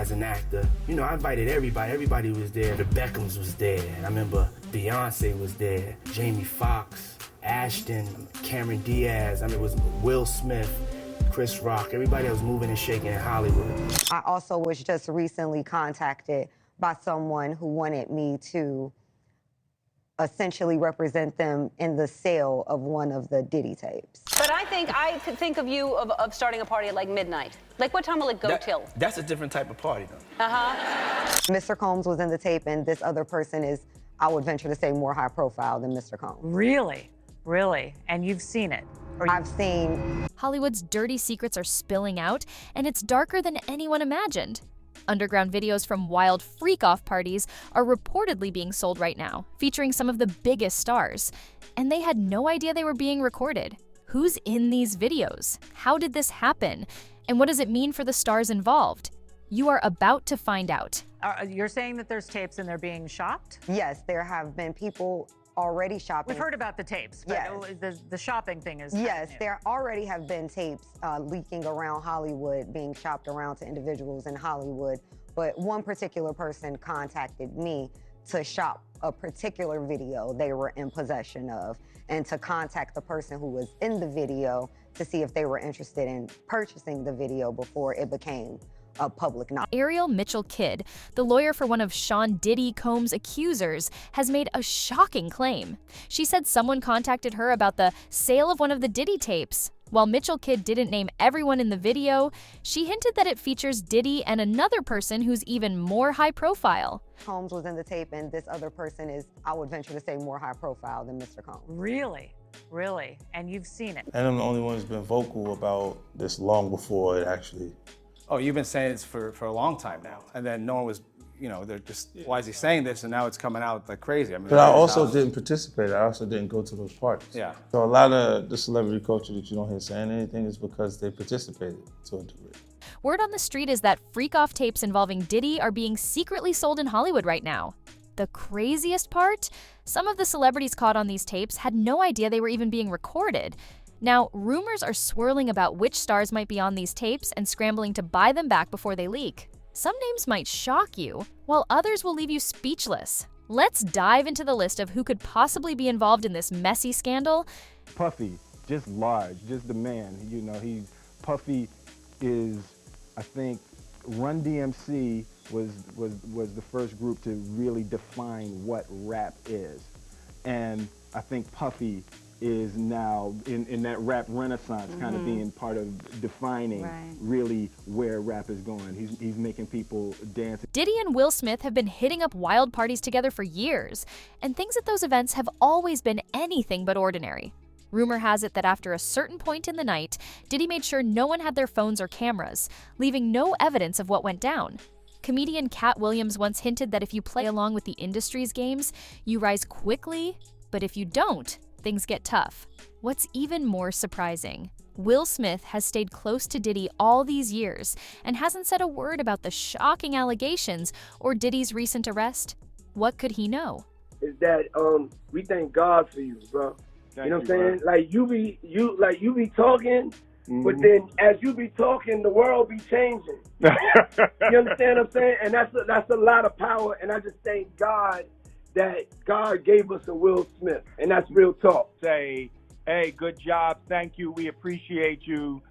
as an actor. You know, I invited everybody. Everybody was there. The Beckhams was there. And I remember Beyonce was there. Jamie Foxx, Ashton, Cameron Diaz. I mean, it was Will Smith, Chris Rock, everybody that was moving and shaking in Hollywood. I also was just recently contacted by someone who wanted me to essentially represent them in the sale of one of the Diddy tapes. But I could think of you of starting a party at like midnight. Like what time will it go till? That's a different type of party though. Mr. Combs was in the tape, and this other person is, I would venture to say, more high profile than Mr. Combs. Really? Really? And you've seen it? I've seen. Hollywood's dirty secrets are spilling out, and it's darker than anyone imagined. Underground videos from wild freak-off parties are reportedly being sold right now, featuring some of the biggest stars. And they had no idea they were being recorded. Who's in these videos? How did this happen? And what does it mean for the stars involved? You are about to find out. You're saying that there's tapes and they're being shopped? Yes, there have been people already shopping. We've heard about the tapes, but yes. The shopping thing is Yes, new. there already have been tapes leaking around Hollywood, being shopped around to individuals in Hollywood. But one particular person contacted me to shop a particular video they were in possession of, and to contact the person who was in the video to see if they were interested in purchasing the video before it became a public knowledge. Ariel Mitchell-Kidd, the lawyer for one of Sean Diddy Combs' accusers, has made a shocking claim. She said someone contacted her about the sale of one of the Diddy tapes. While Mitchell-Kidd didn't name everyone in the video, she hinted that it features Diddy and another person who's even more high profile. Combs was in the tape, and this other person is, I would venture to say, more high profile than Mr. Combs. Really? Really? And you've seen it? And I'm the only one who's been vocal about this long before it actually. Oh, you've been saying this for a long time now, and then no one was, you know, they're just, why is he saying this? And now it's coming out like crazy. I mean, But I also didn't participate. I also didn't go to those parties. Yeah. So a lot of the celebrity culture that you don't hear saying anything is because they participated to a degree. Word on the street is that freak-off tapes involving Diddy are being secretly sold in Hollywood right now. The craziest part? Some of the celebrities caught on these tapes had no idea they were even being recorded. Now, rumors are swirling about which stars might be on these tapes and scrambling to buy them back before they leak. Some names might shock you, while others will leave you speechless. Let's dive into the list of who could possibly be involved in this messy scandal. Puffy, just large, just the man. You know, Puffy is, I think, Run DMC was the first group to really define what rap is. And I think Puffy is now in that rap renaissance, kind of being part of defining really where rap is going. He's making people dance. Diddy and Will Smith have been hitting up wild parties together for years, and things at those events have always been anything but ordinary. Rumor has it that after a certain point in the night, Diddy made sure no one had their phones or cameras, leaving no evidence of what went down. Comedian Cat Williams once hinted that if you play along with the industry's games, you rise quickly, but if you don't, things get tough. What's even more surprising, Will Smith has stayed close to Diddy all these years and hasn't said a word about the shocking allegations or Diddy's recent arrest. What could he know? Is that we thank God for you, bro. You know what I'm saying? Bro. Like you be talking, but then as you be talking, the world be changing. You understand what I'm saying? And that's a lot of power, and I just thank God that God gave us a Will Smith, and that's real talk. Say, hey, good job, thank you, we appreciate you,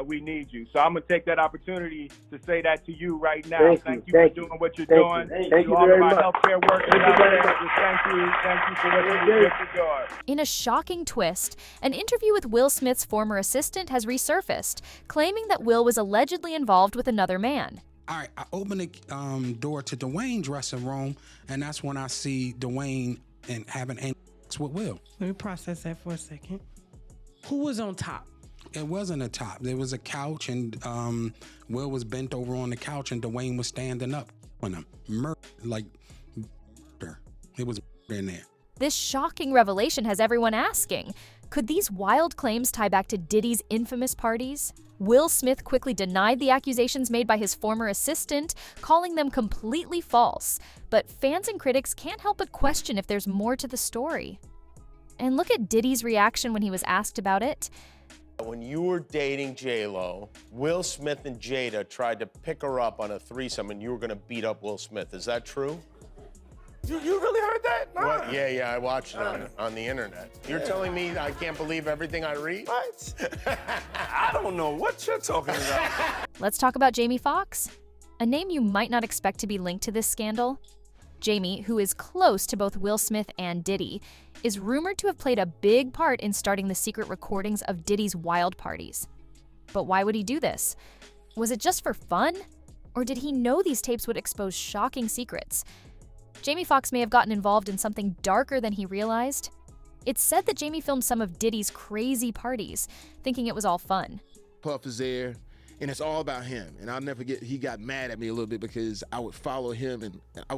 we need you. So I'm gonna take that opportunity to say that to you right now. Thank you for doing what you're doing. Thank you all very of my much. healthcare workers out there, thank you for what you did for God. In a shocking twist, an interview with Will Smith's former assistant has resurfaced, claiming that Will was allegedly involved with another man. All right, I open the door to Dwayne's dressing room, and that's when I see Dwayne and having sex with Will. Let me process that for a second. Who was on top? It wasn't a top. There was a couch, and Will was bent over on the couch, and Dwayne was standing up on him. Murder. It was in there. This shocking revelation has everyone asking, could these wild claims tie back to Diddy's infamous parties? Will Smith quickly denied the accusations made by his former assistant, calling them completely false. But fans and critics can't help but question if there's more to the story. And look at Diddy's reaction when he was asked about it. When you were dating J-Lo, Will Smith and Jada tried to pick her up on a threesome and you were gonna beat up Will Smith. Is that true? You really heard that? Nah. What? Yeah, I watched it on the internet. You're telling me I can't believe everything I read? What? I don't know what you're talking about. Let's talk about Jamie Foxx, a name you might not expect to be linked to this scandal. Jamie, who is close to both Will Smith and Diddy, is rumored to have played a big part in starting the secret recordings of Diddy's wild parties. But why would he do this? Was it just for fun? Or did he know these tapes would expose shocking secrets? Jamie Foxx may have gotten involved in something darker than he realized. It's said that Jamie filmed some of Diddy's crazy parties, thinking it was all fun. Puff is there, and it's all about him. And I'll never forget, he got mad at me a little bit because I would follow him, and I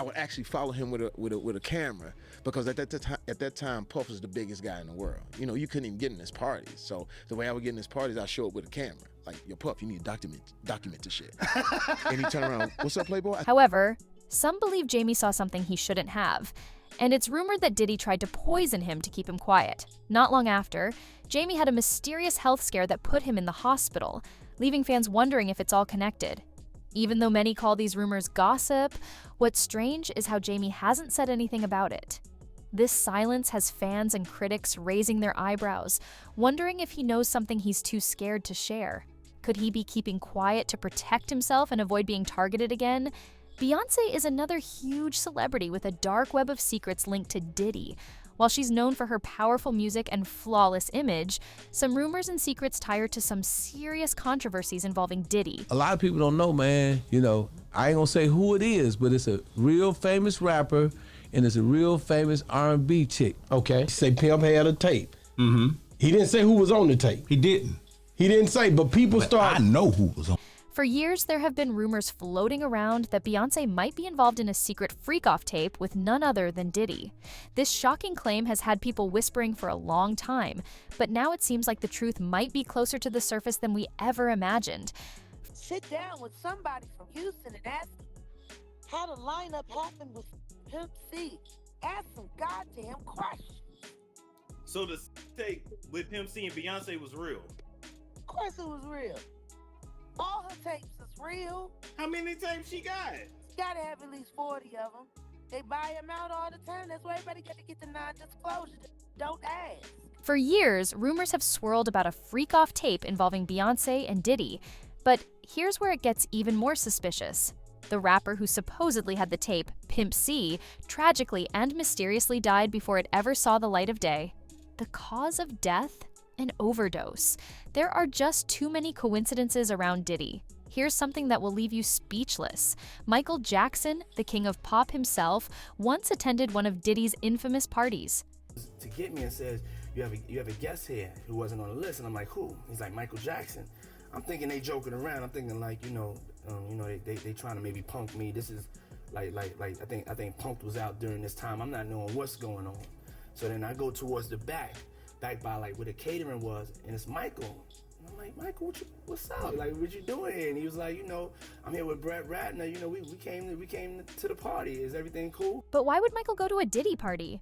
would actually follow him with a camera, because at that time, Puff was the biggest guy in the world. You know, you couldn't even get in his parties. So the way I would get in his parties, I'd show up with a camera. Like, yo, Puff, you need to document this shit. And he'd turn around, what's up, Playboy? However, some believe Jamie saw something he shouldn't have, and it's rumored that Diddy tried to poison him to keep him quiet. Not long after, Jamie had a mysterious health scare that put him in the hospital, leaving fans wondering if it's all connected. Even though many call these rumors gossip, what's strange is how Jamie hasn't said anything about it. This silence has fans and critics raising their eyebrows, wondering if he knows something he's too scared to share. Could he be keeping quiet to protect himself and avoid being targeted again? Beyonce is another huge celebrity with a dark web of secrets linked to Diddy. While she's known for her powerful music and flawless image, some rumors and secrets tie her to some serious controversies involving Diddy. A lot of people don't know, man. You know, I ain't gonna say who it is, but it's a real famous rapper and it's a real famous R&B chick. Okay, say Pimp had a tape. Mm-hmm. He didn't say who was on the tape. He didn't. He didn't say, but people started. I know who was on. For years, there have been rumors floating around that Beyonce might be involved in a secret freak-off tape with none other than Diddy. This shocking claim has had people whispering for a long time, but now it seems like the truth might be closer to the surface than we ever imagined. Sit down with somebody from Houston and ask them how the lineup happened with Pimp C. Ask some goddamn questions. So the tape with Pimp C and Beyonce was real? Of course it was real. All her tapes is real. How many tapes she got? She gotta have at least 40 of them. They buy them out all the time. That's why everybody got to get the non-disclosure. Don't ask. For years, rumors have swirled about a freak-off tape involving Beyonce and Diddy. But here's where it gets even more suspicious. The rapper who supposedly had the tape, Pimp C, tragically and mysteriously died before it ever saw the light of day. The cause of death? An overdose. There are just too many coincidences around Diddy. Here's something that will leave you speechless. Michael Jackson, the king of pop himself, once attended one of Diddy's infamous parties. To get me and says, you have a guest here who wasn't on the list, and I'm like, who? He's like, Michael Jackson. I'm thinking they joking around. I'm thinking like, they trying to maybe punk me. This is like I think Punk'd was out during this time. I'm not knowing what's going on. So then I go towards the back by like where the catering was, and it's Michael. And I'm like, Michael, what's up? Like, what you doing here? And he was like, I'm here with Brett Ratner. We came to the party. Is everything cool? But why would Michael go to a Diddy party?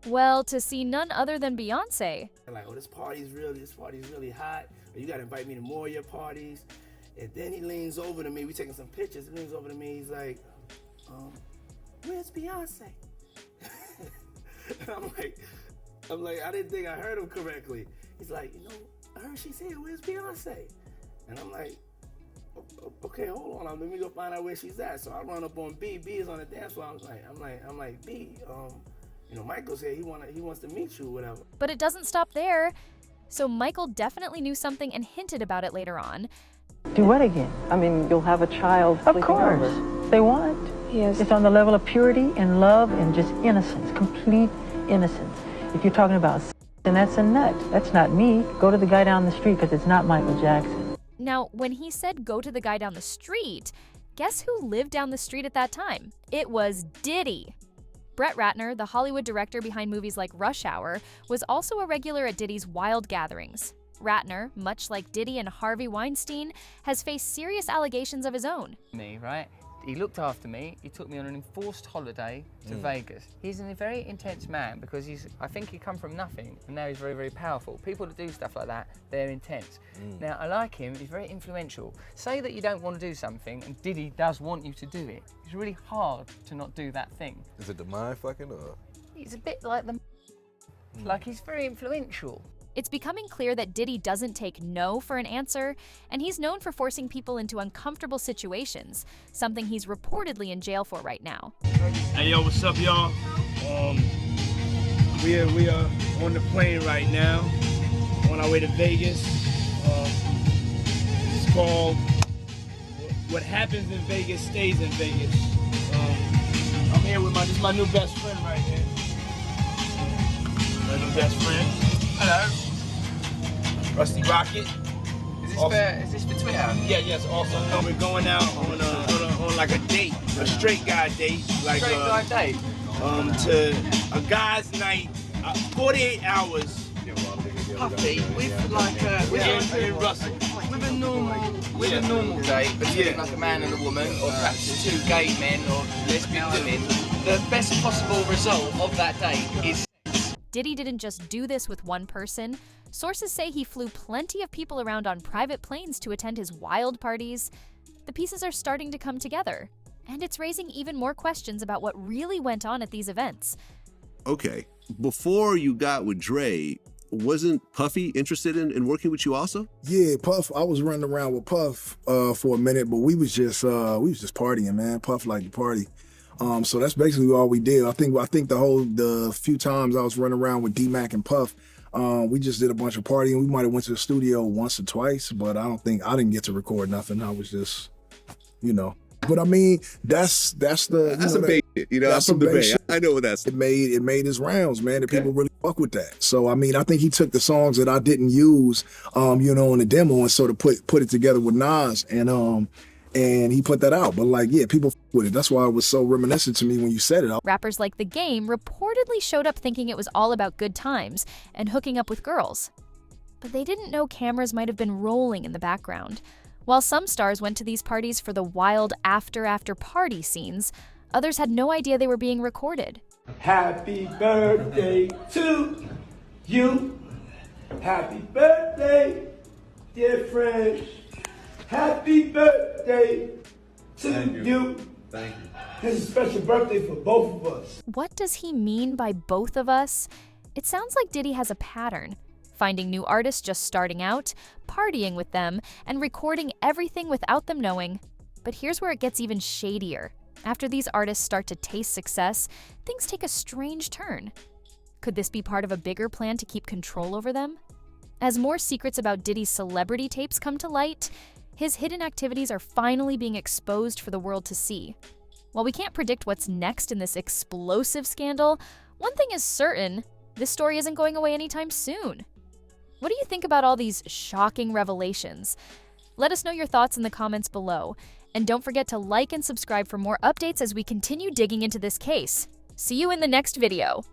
Well, to see none other than Beyonce. I'm like, this party's really hot. You gotta invite me to more of your parties. And then he leans over to me. We taking some pictures. He leans over to me. He's like, where's Beyonce? And I'm like, I didn't think I heard him correctly. He's like, I heard she's here. Where's Beyonce? And I'm like, okay, hold on. Let me go find out where she's at. So I run up on B. B is on the dance floor. I'm like, B, Michael's here. He wants to meet you, whatever. But it doesn't stop there. So Michael definitely knew something and hinted about it later on. Do what again? I mean, you'll have a child. Of course. Over. They want. Yes. It's on the level of purity and love and just innocence, complete innocence. If you're talking about then that's a nut. That's not me. Go to the guy down the street because it's not Michael Jackson. Now, when he said go to the guy down the street, guess who lived down the street at that time? It was Diddy. Brett Ratner, the Hollywood director behind movies like Rush Hour, was also a regular at Diddy's wild gatherings. Ratner, much like Diddy and Harvey Weinstein, has faced serious allegations of his own. Me, right? He looked after me. He took me on an enforced holiday to Vegas. He's a very intense man because I think he come from nothing and now he's very, very powerful. People that do stuff like that, they're intense. Now, I like him. He's very influential. Say that you don't want to do something and Diddy does want you to do it. It's really hard to not do that thing. Is it the mind fucking or? He's a bit like like he's very influential. It's becoming clear that Diddy doesn't take no for an answer, and he's known for forcing people into uncomfortable situations, something he's reportedly in jail for right now. Hey, yo, what's up, y'all? We are on the plane right now, on our way to Vegas. It's called What Happens in Vegas Stays in Vegas. I'm here with this is my new best friend right here. My new best friend. Hello. Rusty Rocket. Is this for Twitter? Yes. Also, we're going out on like a date, a straight guy date, like straight guy date. To a guy's night, 48 hours. Puffy with like with a normal date between like a man and a woman, or perhaps two gay men or lesbian women. The best possible result of that date is. Diddy didn't just do this with one person. Sources say he flew plenty of people around on private planes to attend his wild parties. The pieces are starting to come together, and it's raising even more questions about what really went on at these events. Okay, before you got with Dre, wasn't Puffy interested in working with you also? Yeah, Puff, I was running around with Puff for a minute, but we was just partying, man. Puff liked to party. So that's basically all we did. I think the few times I was running around with D-Mac and Puff, we just did a bunch of partying. We might have went to the studio once or twice, but I didn't get to record nothing. I was just, But I mean, that's some bait shit, that's from the Bay. I know what that's. It made his rounds, man. And people really fuck with that. So I mean, I think he took the songs that I didn't use, in the demo and sort of put it together with Nas and he put that out. But people with it. That's why it was so reminiscent to me when you said it. Rappers like The Game reportedly showed up thinking it was all about good times and hooking up with girls. But they didn't know cameras might have been rolling in the background. While some stars went to these parties for the wild after-party scenes, others had no idea they were being recorded. Happy birthday to you. Happy birthday, dear friend. Happy birthday to you. Thank you. It's a special birthday for both of us. What does he mean by both of us? It sounds like Diddy has a pattern. Finding new artists just starting out, partying with them, and recording everything without them knowing. But here's where it gets even shadier. After these artists start to taste success, things take a strange turn. Could this be part of a bigger plan to keep control over them? As more secrets about Diddy's celebrity tapes come to light, his hidden activities are finally being exposed for the world to see. While we can't predict what's next in this explosive scandal, one thing is certain, this story isn't going away anytime soon. What do you think about all these shocking revelations? Let us know your thoughts in the comments below. And don't forget to like and subscribe for more updates as we continue digging into this case. See you in the next video.